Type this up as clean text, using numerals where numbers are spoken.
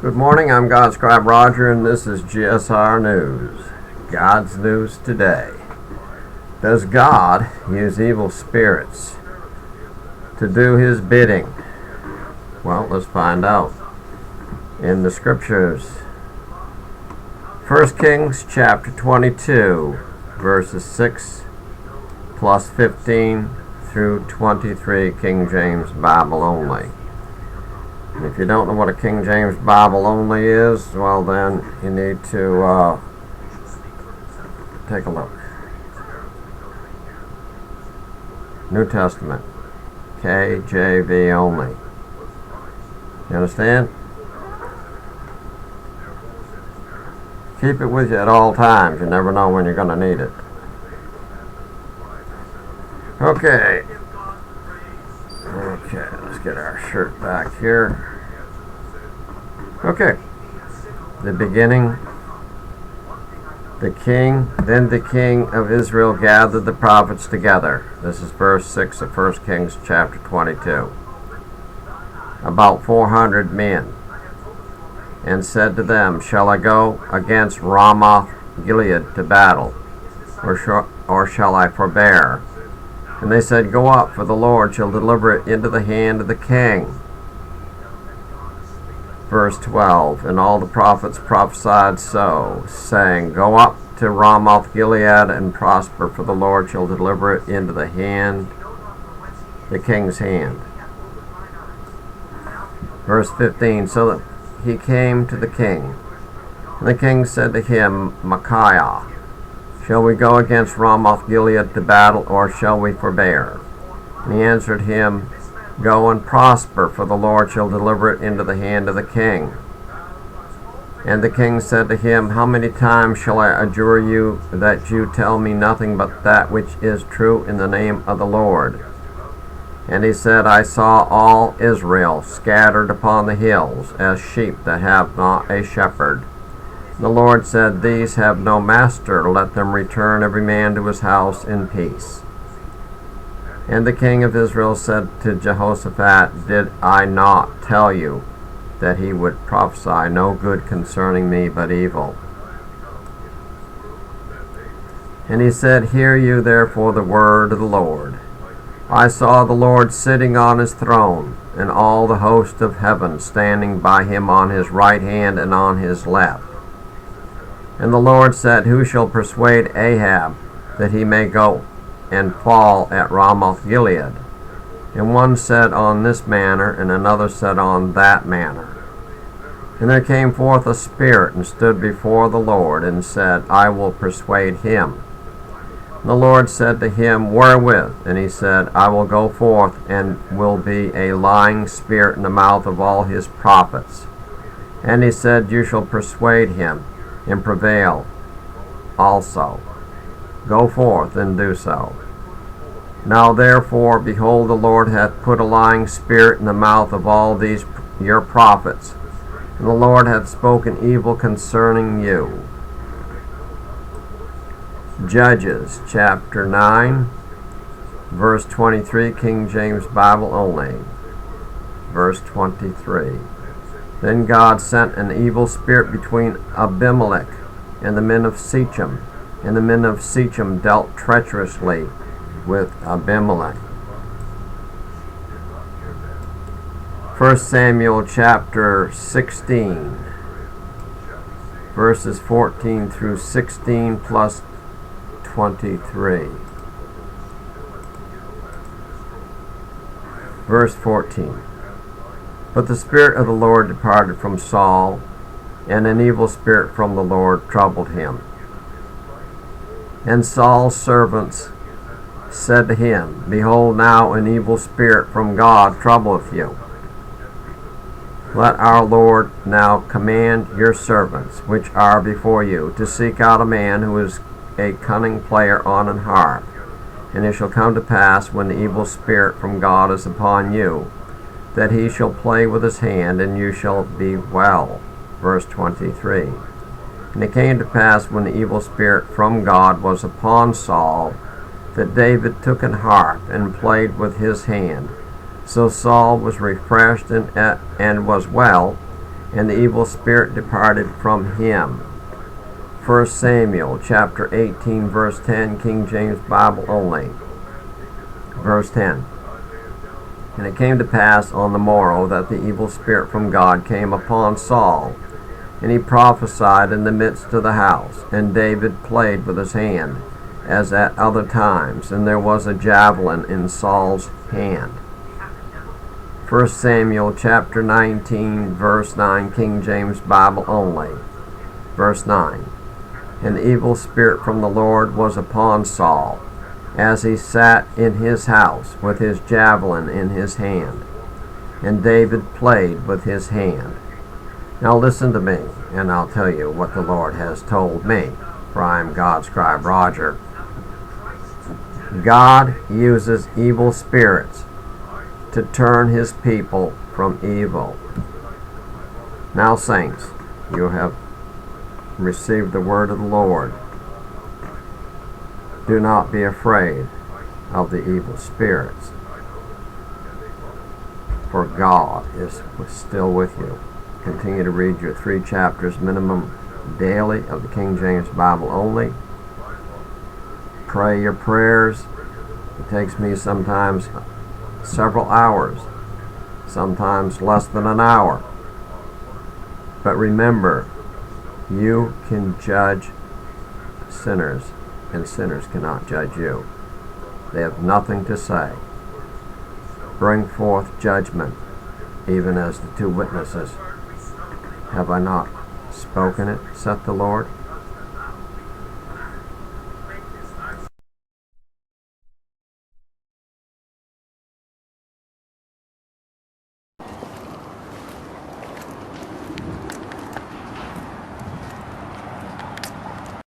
Good morning, I'm God Scribe Roger, and this is GSR News. God's News Today. Does God use evil spirits to do His bidding? Well, let's find out. In the Scriptures, 1 Kings chapter 22, verses 6 plus 15 through 23, King James Bible only. And if you don't know what a King James Bible only is, well then you need to take a look. New Testament, KJV only. You understand? Keep it with you at all times. You never know when you're going to need it. Okay, let's get our shirt back here. Okay, the beginning. Then the king of Israel gathered the prophets together. This is verse 6 of 1 Kings chapter 22. About 400 men. And said to them, Shall I go against Ramoth Gilead to battle, or shall I forbear? And they said, Go up, for the Lord shall deliver it into the hand of the king. Verse 12, And all the prophets prophesied so, saying, Go up to Ramoth Gilead and prosper, for the Lord shall deliver it into the king's hand. Verse 15, So that he came to the king. And the king said to him, Micaiah, Shall we go against Ramoth Gilead to battle, or shall we forbear? And he answered him, Go and prosper, for the Lord shall deliver it into the hand of the king. And the king said to him, How many times shall I adjure you that you tell me nothing but that which is true in the name of the Lord? And he said, I saw all Israel scattered upon the hills, as sheep that have not a shepherd. The Lord said, These have no master, let them return every man to his house in peace. And the king of Israel said to Jehoshaphat, Did I not tell you that he would prophesy no good concerning me, but evil? And he said, Hear you therefore the word of the Lord. I saw the Lord sitting on his throne, and all the host of heaven standing by him on his right hand and on his left. And the Lord said, Who shall persuade Ahab that he may go and fall at Ramoth Gilead? And one said on this manner, and another said on that manner. And there came forth a spirit, and stood before the Lord, and said, I will persuade him. And the Lord said to him, Wherewith? And he said, I will go forth, and will be a lying spirit in the mouth of all his prophets. And he said, You shall persuade him, and prevail also. Go forth and do so. Now therefore, behold, the Lord hath put a lying spirit in the mouth of all these your prophets, and the Lord hath spoken evil concerning you. Judges chapter 9, verse 23, King James Bible only. Verse 23. Then God sent an evil spirit between Abimelech and the men of Shechem, and the men of Shechem dealt treacherously with Abimelech. 1 Samuel chapter 16, verses 14 through 16 plus 23. Verse 14. But the Spirit of the Lord departed from Saul, and an evil spirit from the Lord troubled him. And Saul's servants said to him, Behold, now an evil spirit from God troubleth you. Let our Lord now command your servants, which are before you, to seek out a man who is a cunning player on an harp. And it shall come to pass, when the evil spirit from God is upon you, that he shall play with his hand, and you shall be well. Verse 23. And it came to pass, when the evil spirit from God was upon Saul, that David took an harp and played with his hand. So Saul was refreshed and was well, and the evil spirit departed from him. 1 Samuel chapter 18, verse 10, King James Bible only. Verse 10. And it came to pass on the morrow that the evil spirit from God came upon Saul, and he prophesied in the midst of the house. And David played with his hand, as at other times, and there was a javelin in Saul's hand. 1 Samuel chapter 19, verse 9, King James Bible only. Verse 9. And the evil spirit from the Lord was upon Saul, as he sat in his house with his javelin in his hand. And David played with his hand. Now listen to me, and I'll tell you what the Lord has told me, for I am God's scribe Roger. God uses evil spirits to turn his people from evil. Now, saints, you have received the word of the Lord. Do not be afraid of the evil spirits, for God is still with you. Continue to read your 3 chapters minimum daily of the King James Bible only. Pray your prayers. It takes me sometimes several hours, sometimes less than an hour. But remember, you can judge sinners, and sinners cannot judge you. They have nothing to say. Bring forth judgment, even as the 2 witnesses. Have I not spoken it, saith the Lord?